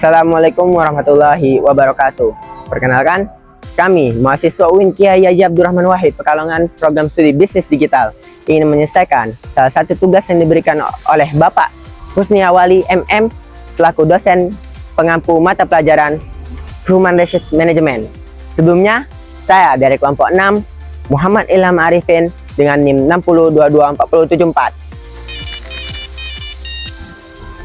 Assalamualaikum warahmatullahi wabarakatuh. Perkenalkan, kami mahasiswa UIN Kiai Haji Abdurrahman Wahid Pekalongan Program Studi Bisnis Digital ingin menyelesaikan salah satu tugas yang diberikan oleh Bapak Husniawali MM selaku dosen pengampu mata pelajaran Human Resource Management. Sebelumnya, saya dari kelompok 6 Muhammad Ilham Arifin dengan NIM 60224074.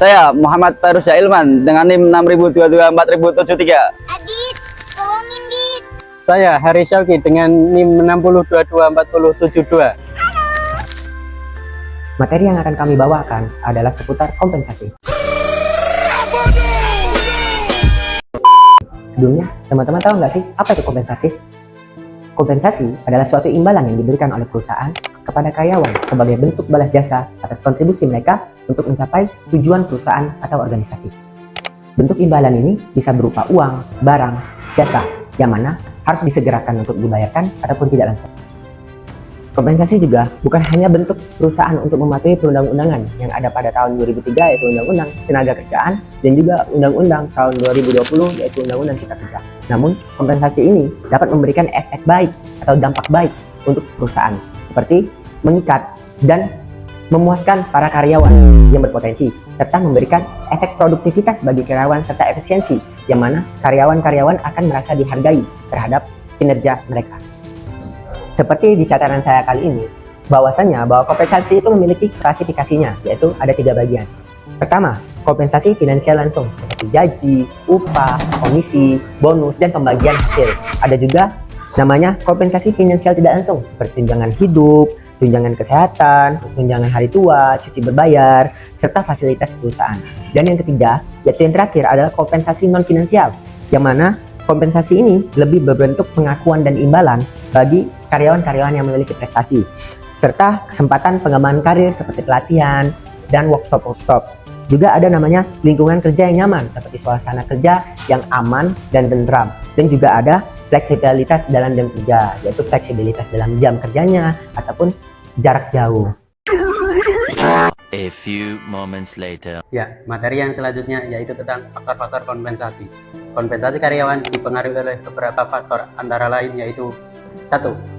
Saya Muhammad Farusya Ilman dengan NIM 60224073. Adit, tolongin Dit. Saya Hari Syauki dengan NIM 60224072. Materi yang akan kami bawakan adalah seputar kompensasi. Sebelumnya, teman-teman tahu nggak sih apa itu kompensasi? Kompensasi adalah suatu imbalan yang diberikan oleh perusahaan kepada karyawan sebagai bentuk balas jasa atas kontribusi mereka untuk mencapai tujuan perusahaan atau organisasi. Bentuk imbalan ini bisa berupa uang, barang, jasa, yang mana harus disegerakan untuk dibayarkan ataupun tidak langsung. Kompensasi juga bukan hanya bentuk perusahaan untuk mematuhi perundang-undangan yang ada pada tahun 2003 yaitu Undang-Undang Tenaga Kerjaan dan juga Undang-Undang tahun 2020 yaitu Undang-Undang Cipta Kerja. Namun, kompensasi ini dapat memberikan efek baik atau dampak baik untuk perusahaan seperti mengikat dan memuaskan para karyawan yang berpotensi serta memberikan efek produktivitas bagi karyawan serta efisiensi yang mana karyawan-karyawan akan merasa dihargai terhadap kinerja mereka. Seperti di catatan saya kali ini, bahwasanya bahwa kompensasi itu memiliki klasifikasinya, yaitu ada 3 bagian. Pertama, kompensasi finansial langsung seperti gaji, upah, komisi, bonus, dan pembagian hasil. Ada juga namanya kompensasi finansial tidak langsung seperti tunjangan hidup, tunjangan kesehatan, tunjangan hari tua, cuti berbayar, serta fasilitas perusahaan. Dan yang ketiga, yaitu yang terakhir adalah kompensasi non finansial, yang mana kompensasi ini lebih berbentuk pengakuan dan imbalan bagi karyawan-karyawan yang memiliki prestasi, serta kesempatan pengembangan karir seperti pelatihan dan workshop-workshop. Juga ada namanya lingkungan kerja yang nyaman, seperti suasana kerja yang aman dan tentram. Dan juga ada fleksibilitas dalam jam kerja, yaitu fleksibilitas dalam jam kerjanya ataupun jarak jauh. A few moments later. Ya, materi yang selanjutnya yaitu tentang faktor-faktor kompensasi. Kompensasi karyawan dipengaruhi oleh beberapa faktor antara lain yaitu 1.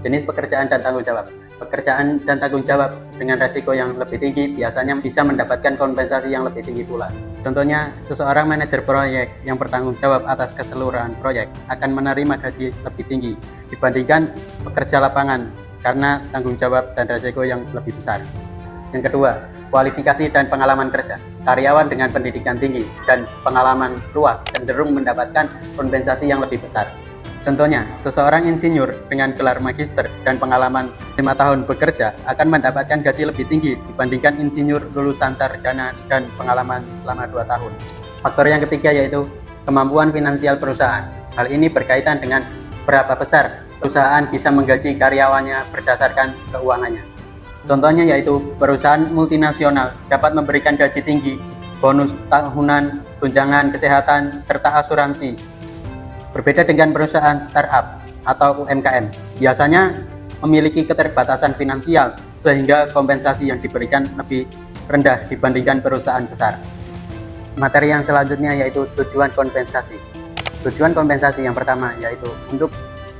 Jenis pekerjaan dan tanggung jawab. Pekerjaan dan tanggung jawab dengan resiko yang lebih tinggi biasanya bisa mendapatkan kompensasi yang lebih tinggi pula. Contohnya, seseorang manajer proyek yang bertanggung jawab atas keseluruhan proyek akan menerima gaji lebih tinggi dibandingkan pekerja lapangan karena tanggung jawab dan resiko yang lebih besar. Yang kedua, kualifikasi dan pengalaman kerja. Karyawan dengan pendidikan tinggi dan pengalaman luas cenderung mendapatkan kompensasi yang lebih besar. Contohnya, seseorang insinyur dengan gelar magister dan pengalaman 5 tahun bekerja akan mendapatkan gaji lebih tinggi dibandingkan insinyur lulusan sarjana dan pengalaman selama 2 tahun. Faktor yang ketiga yaitu kemampuan finansial perusahaan. Hal ini berkaitan dengan seberapa besar perusahaan bisa menggaji karyawannya berdasarkan keuangannya. Contohnya yaitu perusahaan multinasional dapat memberikan gaji tinggi, bonus tahunan, tunjangan kesehatan, serta asuransi. Berbeda dengan perusahaan startup atau UMKM, biasanya memiliki keterbatasan finansial sehingga kompensasi yang diberikan lebih rendah dibandingkan perusahaan besar. Materi yang selanjutnya yaitu tujuan kompensasi. Tujuan kompensasi yang pertama yaitu untuk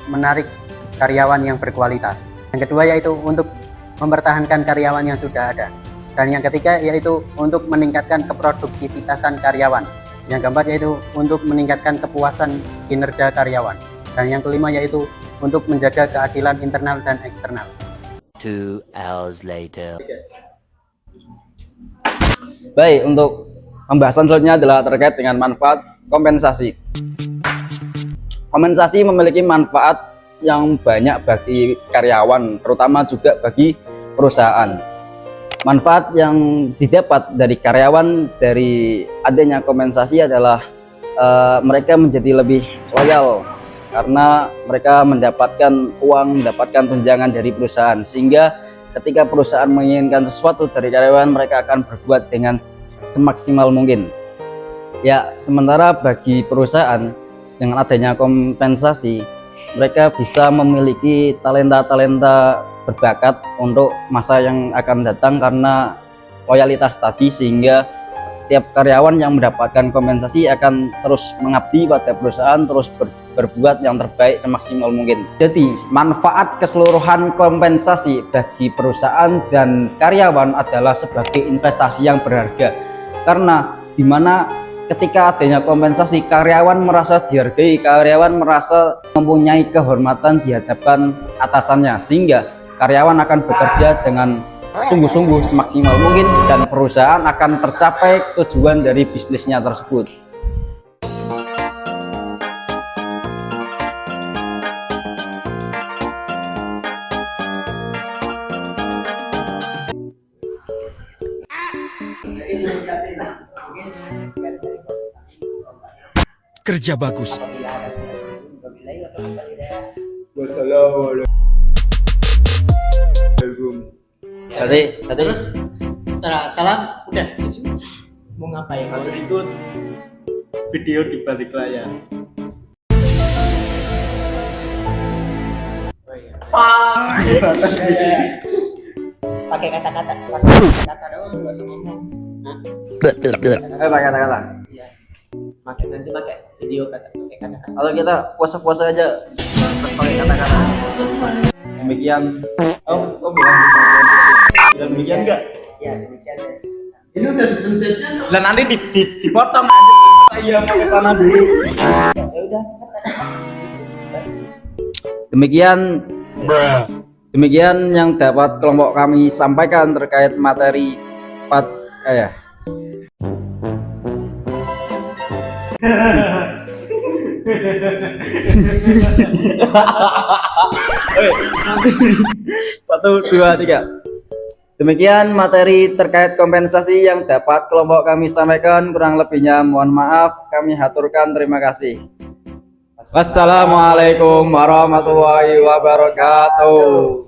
menarik karyawan yang berkualitas. Yang kedua yaitu untuk mempertahankan karyawan yang sudah ada. Dan yang ketiga yaitu untuk meningkatkan keproduktivitasan karyawan. Yang keempat yaitu untuk meningkatkan kepuasan kinerja karyawan. Dan yang kelima yaitu untuk menjaga keadilan internal dan eksternal. 2 hours later. Baik, untuk pembahasan selanjutnya adalah terkait dengan manfaat kompensasi. Kompensasi memiliki manfaat yang banyak bagi karyawan, terutama juga bagi perusahaan. Manfaat yang didapat dari karyawan dari adanya kompensasi adalah mereka menjadi lebih loyal karena mereka mendapatkan uang, mendapatkan tunjangan dari perusahaan, sehingga ketika perusahaan menginginkan sesuatu dari karyawan, mereka akan berbuat dengan semaksimal mungkin. Ya, sementara bagi perusahaan dengan adanya kompensasi, mereka bisa memiliki talenta-talenta berbakat untuk masa yang akan datang karena loyalitas tadi, sehingga setiap karyawan yang mendapatkan kompensasi akan terus mengabdi pada perusahaan, terus berbuat yang terbaik dan maksimal mungkin. Jadi manfaat keseluruhan kompensasi bagi perusahaan dan karyawan adalah sebagai investasi yang berharga, karena dimana ketika adanya kompensasi, karyawan merasa dihargai, karyawan merasa mempunyai kehormatan di hadapan atasannya, sehingga karyawan akan bekerja dengan sungguh-sungguh semaksimal mungkin dan perusahaan akan tercapai tujuan dari bisnisnya tersebut. Kerja bagus. Tadi Setelah salam udah mau ngapain? Mau ikut video di balik layar. Pakai kata-kata doang, nggak usah ngomong. pakai kata-kata. Iya. Nanti pakai video pakai kata-kata. Kalau kita puasa-puasa aja pakai kata-kata. Demikian. Oh bilang demikian enggak? Ya, demikian ya. Ini udah dipencetnya. Lah nanti dipotong aja. Saya mau ke sana dulu. Ya udah, cepat. Demikian yang dapat kelompok kami sampaikan terkait materi Satu, dua, tiga. Demikian materi terkait kompensasi yang dapat kelompok kami sampaikan. Kurang lebihnya mohon maaf. Kami haturkan terima kasih. Wassalamualaikum warahmatullahi wabarakatuh.